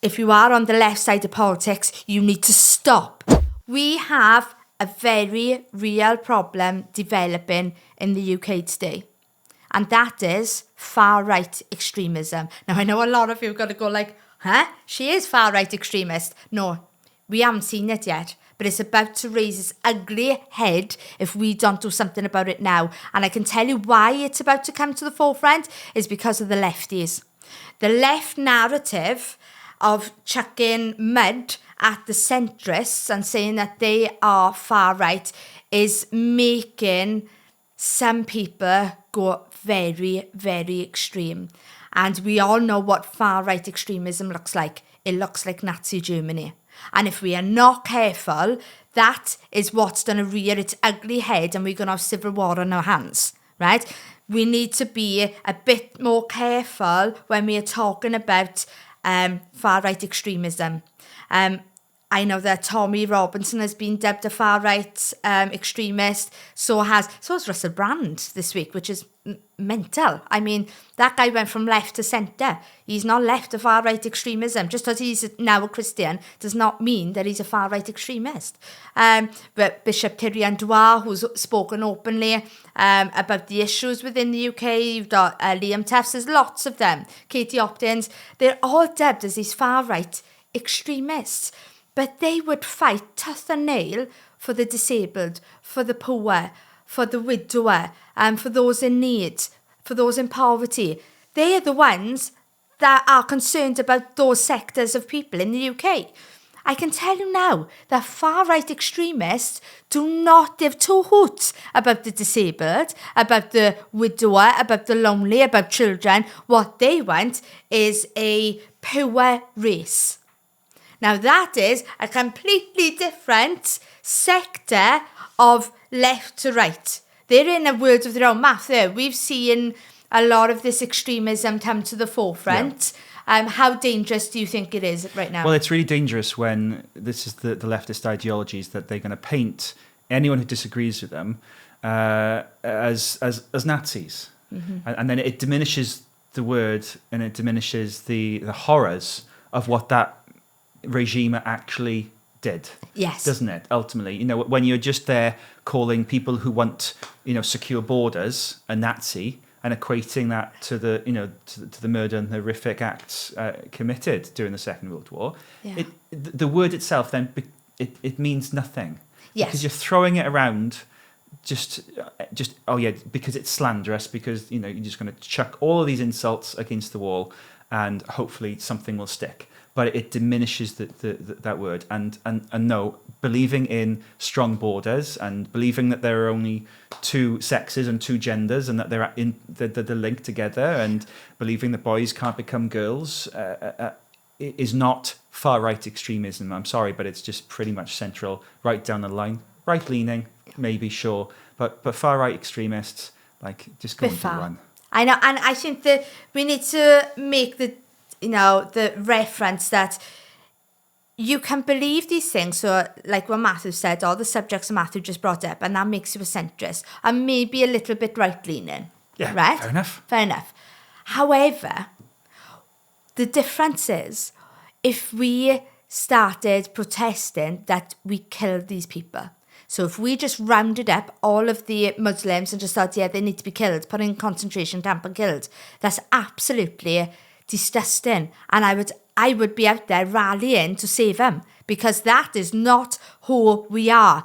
if you are on the left side of politics, you need to stop. We have a very real problem developing in the UK today. And that is far-right extremism. Now, I know a lot of you are going to go like, huh? She is far-right extremist. No, we haven't seen it yet. But it's about to raise its ugly head if we don't do something about it now. And I can tell you why it's about to come to the forefront is because of the lefties. The left narrative of chucking mud at the centrists and saying that they are far-right is making some people go very, very extreme. And we all know what far-right extremism looks like. It looks like Nazi Germany. And if we are not careful, that is what's going to rear its ugly head and we're going to have civil war on our hands, right? We need to be a bit more careful when we are talking about far-right extremism. I know that Tommy Robinson has been dubbed a far-right extremist. So has Russell Brand this week, which is mental. I mean, that guy went from left to centre. He's not left to far-right extremism. Just because he's now a Christian does not mean that he's a far-right extremist. But Bishop Tyrion Dwar, who's spoken openly about the issues within the UK. You've got Liam Tufts. There's lots of them. Katie Hopkins. They're all dubbed as these far-right extremists. But they would fight tooth and nail for the disabled, for the poor, for the widower, and for those in need, for those in poverty. They are the ones that are concerned about those sectors of people in the UK. I can tell you now that far-right extremists do not give two hoots about the disabled, about the widower, about the lonely, about children. What they want is a poor race. Now that is a completely different sector of left to right. They're in a world of their own math there. We've seen a lot of this extremism come to the forefront. Yeah. How dangerous do you think it is right now? Well, it's really dangerous when this is the leftist ideologies that they're going to paint anyone who disagrees with them as Nazis. Mm-hmm. And then it diminishes the word and it diminishes the horrors of what that regime actually did. Yes. Doesn't it? Ultimately, when you're just there calling people who want, secure borders a Nazi and equating that to the, to the murder and horrific acts committed during the Second World War, yeah. The word itself then it means nothing. Yes. Because you're throwing it around just because it's slanderous, because you're just going to chuck all of these insults against the wall and hopefully something will stick. But it diminishes that word. And no, believing in strong borders and believing that there are only two sexes and two genders and that they're linked together, and believing that boys can't become girls is not far-right extremism. I'm sorry, but it's just pretty much central, right down the line. Right-leaning, maybe, sure. But far-right extremists, just go and run. I know, and I think that we need to make the reference that you can believe these things. So like what Matthew said, all the subjects that Matthew just brought up, and that makes you a centrist and maybe a little bit right-leaning. Yeah, right? Fair enough. However, the difference is if we started protesting that we killed these people. So if we just rounded up all of the Muslims and just thought, yeah, they need to be killed, put in concentration camp and killed, that's absolutely disgusting. And I would be out there rallying to save them, because that is not who we are.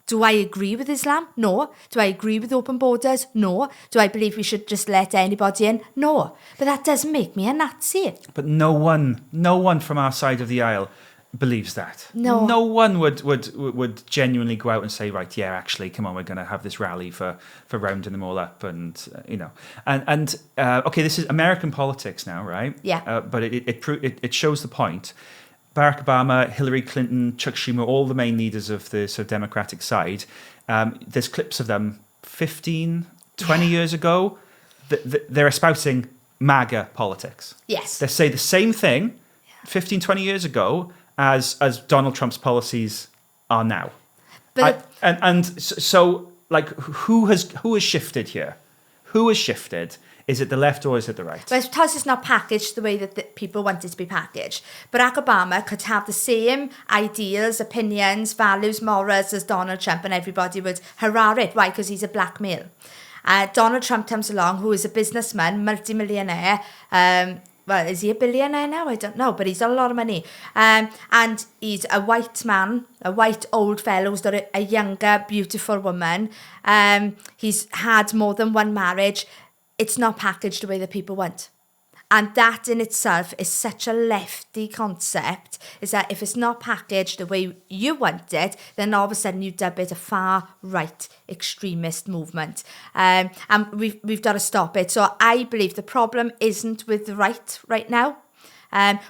Do I agree with Islam? No. Do I agree with open borders? No. Do I believe we should just let anybody in? No. But that doesn't make me a Nazi. But no one from our side of the aisle believes that. No one would genuinely go out and say, right, yeah, actually, come on, we're going to have this rally for rounding them all up, and okay, this is American politics now, right? Yeah. But it shows the point. Barack Obama, Hillary Clinton, Chuck Schumer, all the main leaders of the sort of Democratic side. There's clips of them 15, 20 years ago. They're espousing MAGA politics. Yes. They say the same thing 15, 20 years ago as Donald Trump's policies are now. But so who has shifted here? Who has shifted Is it the left or is it the right? But because it's not packaged the way that the people want it to be packaged. Barack Obama could have the same ideals, opinions, values, morals as Donald Trump, and everybody would hurrah it. Why? Because he's a black male. Donald Trump comes along, who is a businessman, multimillionaire. Well, is he a billionaire now? I don't know, but he's got a lot of money. And he's a white man, a white old fellow who's got a younger, beautiful woman. He's had more than one marriage. It's not packaged the way that people want. And that in itself is such a lefty concept, is that if it's not packaged the way you want it, then all of a sudden you dub it a far-right extremist movement. And we've got to stop it. So I believe the problem isn't with the right now.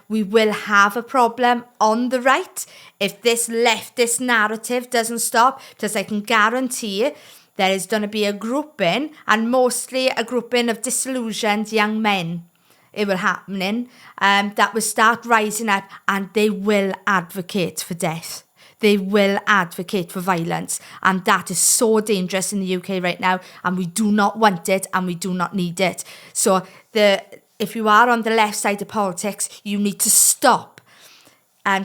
We will have a problem on the right if this leftist narrative doesn't stop, because I can guarantee there is going to be a grouping, and mostly a grouping of disillusioned young men. It will happen that will start rising up, and they will advocate for death. They will advocate for violence, and that is so dangerous in the UK right now, and we do not want it, and we do not need it. So if you are on the left side of politics, you need to stop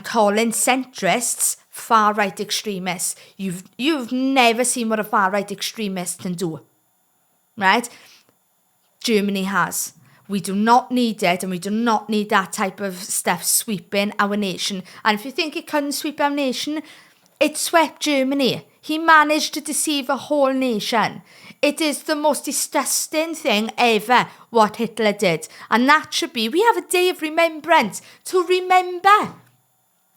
calling centrists far-right extremists. You've never seen what a far-right extremist can do, right? Germany has. We do not need it, and we do not need that type of stuff sweeping our nation. And if you think it couldn't sweep our nation, it swept Germany. He managed to deceive a whole nation. It is the most disgusting thing ever, what Hitler did. And that should be, we have a day of remembrance to remember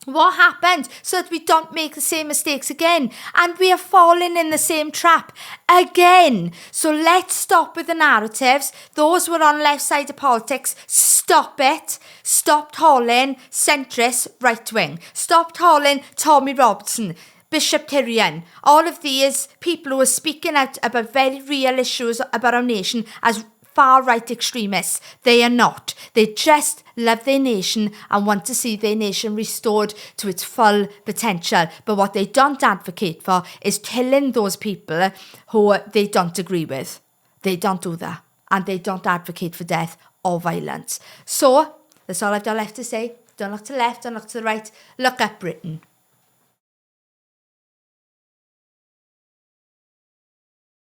what happened, so that we don't make the same mistakes again. And we are falling in the same trap again. So let's stop with the narratives. Those who are on the left side of politics, stop it. Stop calling centrists right wing. Stop calling Tommy Robinson, Bishop Tyrion, all of these people who are speaking out about very real issues about our nation as far-right extremists. They are not. They just love their nation and want to see their nation restored to its full potential. But what they don't advocate for is killing those people who they don't agree with. They don't do that. And they don't advocate for death or violence. So, that's all I've got left to say. Don't look to the left, don't look to the right. Look at Britain.